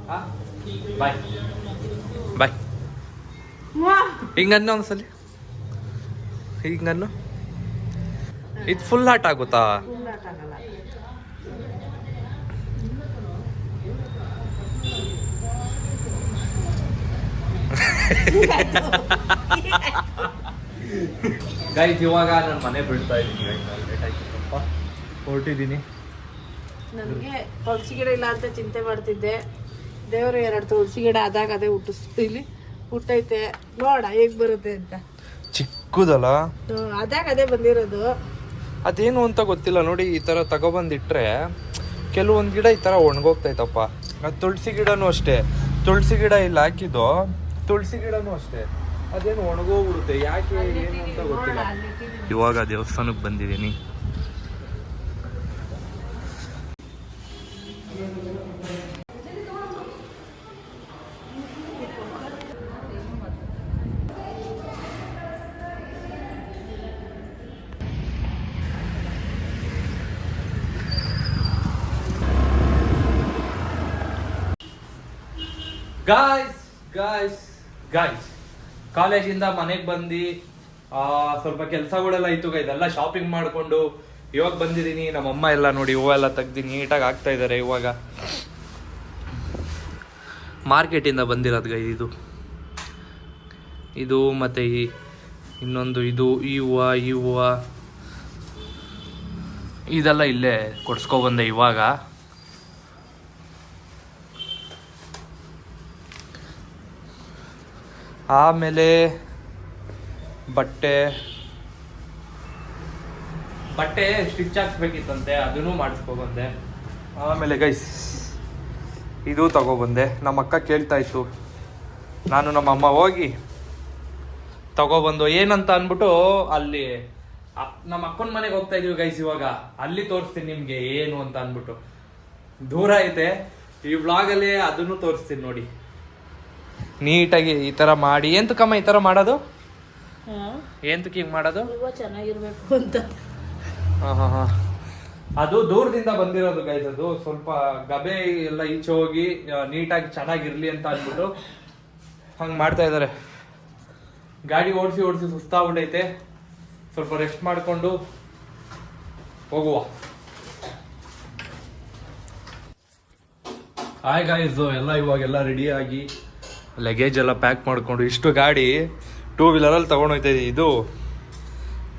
ಬಾಯ್ ಬಾಯ್. ಹಿಂಗನ್ನು ಒಂದ್ಸಲಿ ಹಿಂಗನ್ನು. ಇದು full hot ಆಗುತ್ತಾ? ಗೈಸ್ ಇವಾಗ ನಾನು ಮನೆ ಬಿಡ್ತಾ ಇದ್ದೀನಿ. ಲೇಟ್ ಆಯ್ತು ಸ್ವಲ್ಪ, ಹೊರಟಿದ್ದೀನಿ. ನನಗೆ ತುಳಸಿ ಗಿಡ ಇಲ್ಲ ಅಂತ ಚಿಂತೆ ಮಾಡ್ತಿದ್ದೆ. ದೇವರು 2 ತುಳಸಿ ಗಿಡ ಆದಾಗ ಅದೇ ಹುಟ್ಟಿಸ್ತೀನಿ, ಹುಟ್ಟೈತೆ. ನೋಡ ಹೇಗ್ ಬರುತ್ತೆ ಅಂತ. ಚಿಕ್ಕದಲ್ಲ ಅದಾಗ ಅದೇ ಬಂದಿರೋದು. ಅದೇನು ಅಂತ ಗೊತ್ತಿಲ್ಲ ನೋಡಿ. ಈ ತರ ತಗೊಬಂದಿಟ್ರೆ ಕೆಲವೊಂದು ಗಿಡ ಈ ತರ ಒಣಗೋಗ್ತೈತಪ್ಪ. ಅದು ತುಳಸಿ ಗಿಡನೂ ಅಷ್ಟೇ. ತುಳಸಿ ಗಿಡ ಇಲ್ಲಿ ಹಾಕಿದ್ದು, ತುಳಸಿ ಗಿಡನೂ ಅಷ್ಟೇ, ಅದೇನು ಒಣಗೋಗ್ಬಿಡುತ್ತೆ. ಯಾಕೆ ಏನು ಅಂತ ಗೊತ್ತಿಲ್ಲ. ಇವಾಗ ದೇವಸ್ಥಾನಕ್ಕೆ ಬಂದಿದ್ದೀನಿ. ಗಾಯ್ಸ್ ಕಾಲೇಜಿಂದ ಮನೆಗೆ ಬಂದು ಸ್ವಲ್ಪ ಕೆಲಸಗಳೆಲ್ಲ ಇತ್ತು ಇದೆಲ್ಲ ಶಾಪಿಂಗ್ ಮಾಡಿಕೊಂಡು ಇವಾಗ ಬಂದಿದ್ದೀನಿ. ನಮ್ಮಮ್ಮ ಎಲ್ಲ ನೋಡಿ ಹೂವೆಲ್ಲ ತೆಗ್ದು ನೀಟಾಗಿ ಹಾಕ್ತಾ ಇದ್ದಾರೆ. ಇವಾಗ ಮಾರ್ಕೆಟಿಂದ ಬಂದಿರೋದು ಇದು ಮತ್ತು ಇನ್ನೊಂದು ಈ ಹೂವು ಇದೆಲ್ಲ ಇಲ್ಲೇ ಕೊಡ್ಸ್ಕೊಬಂದೆ. ಇವಾಗ ಆಮೇಲೆ ಬಟ್ಟೆ ಸ್ಟಿಚ್ ಹಾಕ್ಸ್ಬೇಕಿತ್ತಂತೆ, ಅದನ್ನು ಮಾಡಿಸ್ಕೊಬಂದೆ. ಆಮೇಲೆ ಗೈಸ್ ಇದು ತಗೊಬಂದೆ. ನಮ್ಮ ಅಕ್ಕ ಕೇಳ್ತಾ ಇತ್ತು, ನಾನು ನಮ್ಮಮ್ಮ ಹೋಗಿ ತಗೊಬಂದು ಏನಂತ ಅಂದ್ಬಿಟ್ಟು ಅಲ್ಲಿ ನಮ್ಮ ಅಕ್ಕನ ಮನೆಗೆ ಹೋಗ್ತಾ ಇದೀವಿ ಗೈಸ್. ಇವಾಗ ಅಲ್ಲಿ ತೋರಿಸ್ತೀನಿ ನಿಮ್ಗೆ ಏನು ಅಂತ ಅಂದ್ಬಿಟ್ಟು. ದೂರ ಐತೆ, ಈ ವ್ಲಾಗಲ್ಲಿ ಅದನ್ನು ತೋರಿಸ್ತೀನಿ ನೋಡಿ. ನೀಟಾಗಿ ಈ ತರ ಮಾಡಿ. ಎಂತಕ್ಕಮ್ಮ ಈ ತರ ಮಾಡೋದು? ಎಂತಕ್ಕೆ ಹಿಂಗ್ ಮಾಡೋದು? ಚೆನ್ನಾಗಿರ್ಬೇಕು ಅಂತ. ಹಾ ಅದು ದೂರದಿಂದ ಬಂದಿರೋದು ಗೈಸ್. ಅದು ಸ್ವಲ್ಪ ಗಬೆ ಎಲ್ಲ ಈಚೆ ಹೋಗಿ ನೀಟಾಗಿ ಚೆನ್ನಾಗಿರ್ಲಿ ಅಂತ ಅಂದ್ಬಿಟ್ಟು ಹಂಗ್ ಮಾಡ್ತಾ ಇದಾರೆ. ಗಾಡಿ ಓಡಿಸಿ ಸುಸ್ತಾಗ್ಬಿಟ್ಟೈತೆ. ಸ್ವಲ್ಪ ರೆಸ್ಟ್ ಮಾಡ್ಕೊಂಡು ಹೋಗುವ. ಹಾಯ್ ಗೈಸ್, ಎಲ್ಲ ಇವಾಗೆಲ್ಲ ರೆಡಿ ಆಗಿ ಲಗೇಜ್ ಎಲ್ಲ ಪ್ಯಾಕ್ ಮಾಡ್ಕೊಂಡು ಇಷ್ಟು ಗಾಡಿ 2 ವೀಲರಲ್ಲಿ ತಗೊಂಡೋಗ್ತಾ ಇದ್ದೀವಿ. ಇದು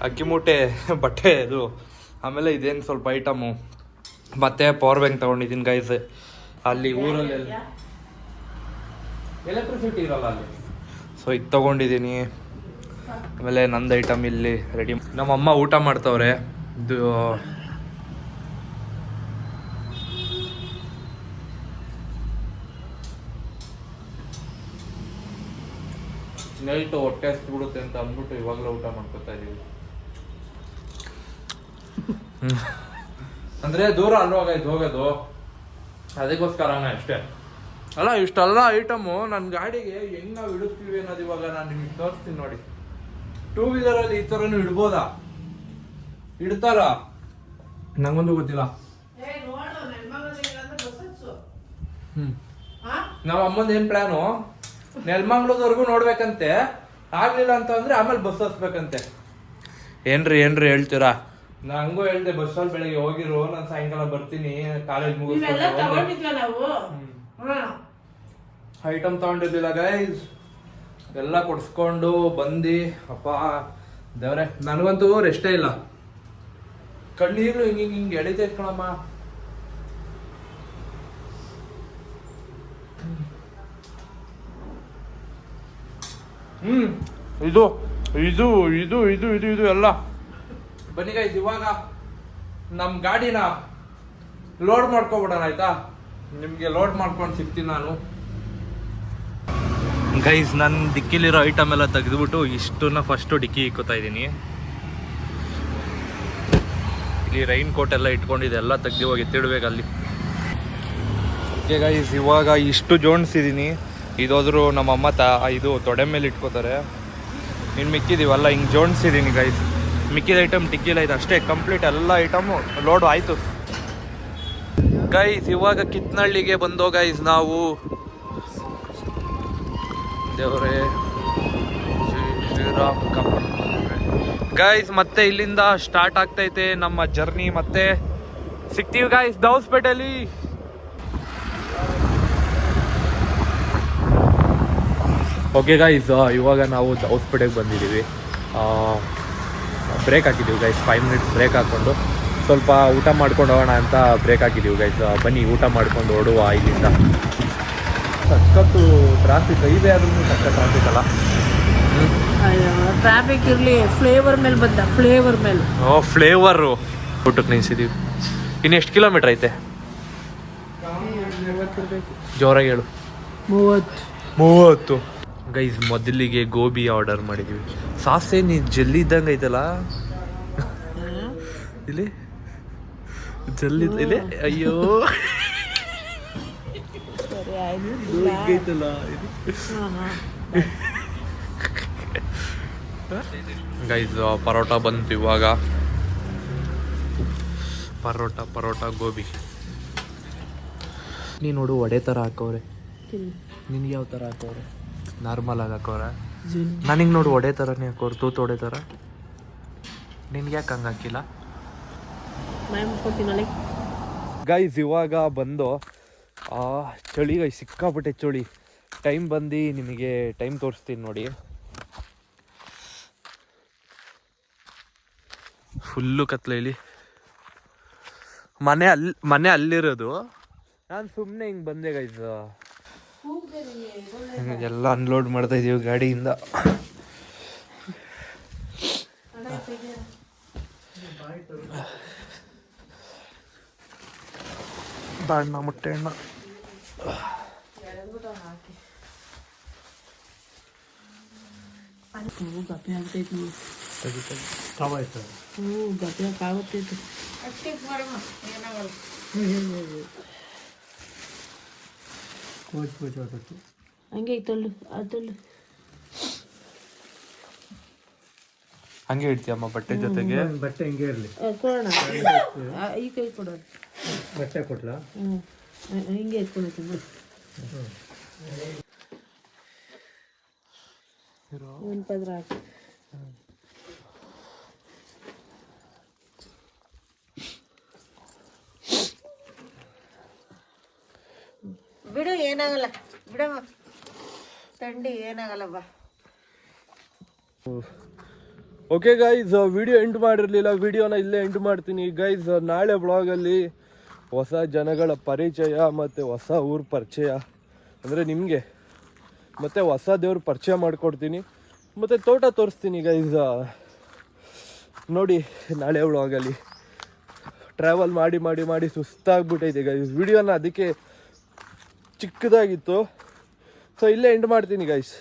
ಅಕ್ಕಿ ಮೂಟೆ, ಬಟ್ಟೆ, ಇದು ಆಮೇಲೆ ಇದೇನು ಸ್ವಲ್ಪ ಐಟಮು, ಮತ್ತೆ ಪವರ್ ಬ್ಯಾಂಕ್ ತಗೊಂಡಿದ್ದೀನಿ ಗೈಸ್. ಅಲ್ಲಿ ಊರಲ್ಲಿ ಎಲೆಕ್ಟ್ರಿಸಿಟಿ ಇರಲ್ಲ ಅಲ್ಲಿ, ಸೊ ಇದು ತಗೊಂಡಿದ್ದೀನಿ. ಆಮೇಲೆ ನಂದು ಐಟಮ್ ಇಲ್ಲಿ ರೆಡಿ. ನಮ್ಮಮ್ಮ ಊಟ ಮಾಡ್ತವ್ರೆ. ಇದು ನೈಟು ಹೊಟ್ಟೆ ಹಸ್ಬಿಡುತ್ತೆ ಅಂತ ಅಂದ್ಬಿಟ್ಟು ಇವಾಗಲೇ ಊಟ ಮಾಡ್ಕೊತಾ ಇದೀವಿ. ಅಂದ್ರೆ ದೂರ ಅಲ್ವಾಗ ಇದು ಹೋಗೋದು, ಅದಕ್ಕೋಸ್ಕರನೇ ಅಷ್ಟೇ. ಅಲ್ಲ ಇಷ್ಟೆಲ್ಲ ಐಟಮು ನನ್ನ ಗಾಡಿಗೆ ಹೆಂಗ್ ನಾವು ಇಡುತ್ತೀವಿ ಅನ್ನೋದು ಇವಾಗ ನಾನು ನಿಮಗೆ ತೋರಿಸ್ತೀನಿ ನೋಡಿ. 2 ವೀಲರಲ್ಲಿ ಈ ಥರನೂ ಇಡ್ಬೋದಾ? ಇಡ್ತಾರ? ನಂಗೊಂದು ಗೊತ್ತಿಲ್ಲ. ನಮ್ಮ ಅಮ್ಮಂದು ಏನ್ ಪ್ಲಾನು, ನೆಲಮಂಗ್ಲದವರೆಗೂ ನೋಡ್ಬೇಕಂತೆ. ಆಗ್ಲಿಲ್ಲ ಅಂತ ಅಂದ್ರೆ ಆಮೇಲೆ ಬಸ್ ಹಸ್ಬೇಕಂತೆ. ಏನ್ರಿ ಹೇಳ್ತೀರಾ? ನಂಗೂ ಹೇಳ್ದೆ, ಬಸ್ಸಲ್ಲಿ ಬೆಳಗ್ಗೆ ಹೋಗಿರು, ನಾನು ಸಾಯಂಕಾಲ ಬರ್ತೀನಿ, ಕಾಲೇಜ್ ಮುಗಿಸ್ಕೊಂಡು. ಐಟಮ್ ತಗೊಂಡಿರ್ಲಿಲ್ಲ ಗೈಸ್, ಎಲ್ಲ ಕೊಡ್ಸ್ಕೊಂಡು ಬಂದು ಅಪ್ಪ ದೇವ್ರೆ, ನನಗಂತೂ ರೆಸ್ಟೇ ಇಲ್ಲ. ಕಣ್ಣೀರು ಹಿಂಗೆ ಎಳಿತೈತ್ ಕಣಮ್ಮ. ಇದು ಇದು ಇದು ಇದು ಇದು ಇದು ಎಲ್ಲ ಬನ್ನಿ ಗೈಸ್. ಇವಾಗ ನಮ್ಮ ಗಾಡಿನ ಲೋಡ್ ಮಾಡ್ಕೊಬಿಡೋಣ ಆಯ್ತಾ? ನಿಮಗೆ ಲೋಡ್ ಮಾಡ್ಕೊಂಡು ಸಿಗ್ತೀನಿ ನಾನು ಗೈಸ್. ನನ್ನ ಡಿಕ್ಕಿಲಿರೋ ಐಟಮ್ ಎಲ್ಲ ತೆಗೆದುಬಿಟ್ಟು ಇಷ್ಟನ್ನ ಫಸ್ಟು ಡಿಕ್ಕಿ ಇಕ್ಕೋತಾ ಇದ್ದೀನಿ. ಇಲ್ಲಿ ರೈನ್ ಕೋಟ್ ಎಲ್ಲ ಇಟ್ಕೊಂಡಿದೆ, ಎಲ್ಲ ತೆಗ್ದು ಹೋಗಿ ಎತ್ತಿಡ್ಬೇಕು ಅಲ್ಲಿ. ಓಕೆ ಗೈಸ್, ಇವಾಗ ಇಷ್ಟು ಜೋಡಿಸಿದ್ದೀನಿ. ಇದಾದರೂ ನಮ್ಮಮ್ಮ ಇದು ತೊಡೆ ಮೇಲೆ ಇಟ್ಕೋತಾರೆ. ಇನ್ನು ಮಿಕ್ಕಿದೀವಲ್ಲ ಹಿಂಗೆ ಜೋಡಿಸಿದ್ದೀನಿ ಗೈಸ್. ಮಿಕ್ಕಿದ ಐಟಮ್ ಟಿಕ್ಕಿಲ್ಲ, ಇದು ಅಷ್ಟೇ ಕಂಪ್ಲೀಟ್. ಎಲ್ಲ ಐಟಮು ಲೋಡ್ ಆಯಿತು ಗೈಸ್. ಇವಾಗ ಕಿತ್ನಳ್ಳಿಗೆ ಬಂದೋ ಗೈಸ್ ನಾವು. ದೇವರೇ ಶ್ರೀರಾಮ್ ಕಪಲ್ ಗೈಸ್. ಮತ್ತೆ ಇಲ್ಲಿಂದ ಸ್ಟಾರ್ಟ್ ಆಗ್ತೈತೆ ನಮ್ಮ ಜರ್ನಿ. ಮತ್ತೆ ಸಿಗ್ತೀವಿ ಗೈಸ್ ದೌಸ್ಪೇಟೆಯಲ್ಲಿ. ಓಕೆ ಗೈಸ್, ಇವಾಗ ನಾವು ದೌಸ್ಪೇಟೆಗೆ ಬಂದಿದ್ದೀವಿ. ಬ್ರೇಕ್ ಹಾಕಿದ್ದೀವಿ ಗೈಸ್, 5 ಮಿನಿಟ್ಸ್ ಬ್ರೇಕ್ ಹಾಕ್ಕೊಂಡು ಸ್ವಲ್ಪ ಊಟ ಮಾಡ್ಕೊಂಡು ಹೋಗೋಣ ಅಂತ ಬ್ರೇಕ್ ಹಾಕಿದ್ದೀವಿ ಗೈಸ್. ಬನ್ನಿ ಊಟ ಮಾಡ್ಕೊಂಡು ಓಡುವ ಇಲ್ಲಿಂದ. ಸಖತ್ತು ಟ್ರಾಫಿಕ್ ಇದೆ, ಆದ್ರೂ ಸಖತ್ ಟ್ರಾಫಿಕ್ ಅಲ್ಲ. ಟ್ರಾಫಿಕ್ ಇರಲಿ, ಫ್ಲೇವರ್ ಮೇಲೆ ಬಂದ, ಫ್ಲೇವರ್ ಮೇಲೆ. ಓ ಫ್ಲೇವರು ಊಟಕ್ಕೆ ನಿಲ್ಸಿದ್ದೀವಿ. ಇನ್ನು ಎಷ್ಟು ಕಿಲೋಮೀಟ್ರ್ ಐತೆ? ಜೋರಾಗಿ ಹೇಳು. 30 ಗೈಸ್. ಮೊದಲಿಗೆ ಗೋಬಿ ಆರ್ಡರ್ ಮಾಡಿದ್ದೀವಿ. ಸಾಸೇ ನೀ ಜಲ್ಲಿ ಇದ್ದಂಗೆ ಐತಲ್ಲ ಇಲ್ಲಿ, ಜಲ್ಲಿ ಇಲ್ಲಿ. ಅಯ್ಯೋ ಐತಲ್ಲ ಗೈಸ್. ಪರೋಟ ಬಂತು ಇವಾಗ. ಪರೋಟ ಗೋಬಿ. ನೀ ನೋಡು ವಡೆ ಥರ ಹಾಕವ್ರೆ. ನಿನ್ಗೆ ಯಾವ ಥರ ಹಾಕವ್ರೆ? ನಾರ್ಮಲ್ ಆಗಿ ಹಾಕವ್ರೆ. ನನಗೆ ನೋಡು ವಡೆ ಥರನೇ ಹಾಕೋರು, ತೂತು ವಡೆ ಥರ. ನಿನ್ಗೆ ಯಾಕೆ ಹಂಗೆ ಹಾಕಿಲ್ಲ ಗೈಸ್? ಇವಾಗ ಬಂದು ಚಳಿ ಗೈಸ್, ಸಿಕ್ಕಾಪಟ್ಟೆ ಚಳಿ. ಟೈಮ್ ಬಂದು ನಿಮಗೆ ಟೈಮ್ ತೋರಿಸ್ತೀನಿ ನೋಡಿ. ಫುಲ್ಲು ಕತ್ಲೆಯಲ್ಲಿ. ಮನೆ ಅಲ್ಲಿರೋದು. ನಾನು ಸುಮ್ಮನೆ ಹಿಂಗೆ ಬಂದೆ ಗೈಸ್. ಎಲ್ಲ ಅನ್ಲೋಡ್ ಮಾಡ್ತಾ ಇದೀವಿ ಗಾಡಿಯಿಂದ. ಬಾಣ್ಣ ಮೊಟ್ಟೆ ಹಣ್ಣ. ಗಪ್ಪೆ ಆಗ್ತೈತಿ, ಗಪ್ಪೆ ಆಗುತ್ತೈತಿ. ಹಂಗೆ ತೊಳ್ಳು, ಅದೊಳ್ಳು. ಹಂಗೆ ಇಡ್ತೀಯಮ್ಮ ಬಟ್ಟೆ ಜೊತೆಗೆ? ಬಟ್ಟೆ ಹಿಂಗೆ ಇರಲಿ. ಕೊಡೋಣ, ಈ ಕೈ ಕೊಡೋಣ. ಬಟ್ಟೆ ಕೊಡ್ಲಾ? ಹಿಂಗೆ ಎತ್ಕೊಳಕ್ಕೆ ಒಂದು ಪದ್ರ ಹಾಕಿ. ಬಿಡು, ಏನಾಗಲ್ಲ ಬಿಡಮ್ಮ, ಥಂಡಿ ಏನಾಗಲ್ಲ ಬಾ. ಓಕೆ ಗೈಸ್, ವಿಡಿಯೋ ಎಂಡ್ ಮಾಡಿರಲಿಲ್ಲ. ವಿಡಿಯೋನ ಇಲ್ಲೇ ಎಂಡ್ ಮಾಡ್ತೀನಿ ಗೈಸ್. ನಾಳೆ ಬ್ಲಾಗಲ್ಲಿ ಹೊಸ ಜನಗಳ ಪರಿಚಯ ಮತ್ತು ಹೊಸ ಊರ ಪರಿಚಯ ಅಂದರೆ ನಿಮಗೆ, ಮತ್ತು ಹೊಸ ದೇವ್ರ ಪರಿಚಯ ಮಾಡಿಕೊಡ್ತೀನಿ, ಮತ್ತು ತೋಟ ತೋರಿಸ್ತೀನಿ ಗೈಸ್. ನೋಡಿ ನಾಳೆ ಬ್ಲಾಗಲ್ಲಿ ಟ್ರಾವೆಲ್ ಮಾಡಿ ಮಾಡಿ ಮಾಡಿ ಸುಸ್ತಾಗ್ಬಿಟ್ಟೈತೆ ಗೈಸ್. ವಿಡಿಯೋನ ಅದಕ್ಕೆ ಚಿಕ್ಕದಾಗಿತ್ತು. ಸೊ ಇಲ್ಲೇ ಎಂಡ್ ಮಾಡ್ತೀನಿ ಗೈಸ್.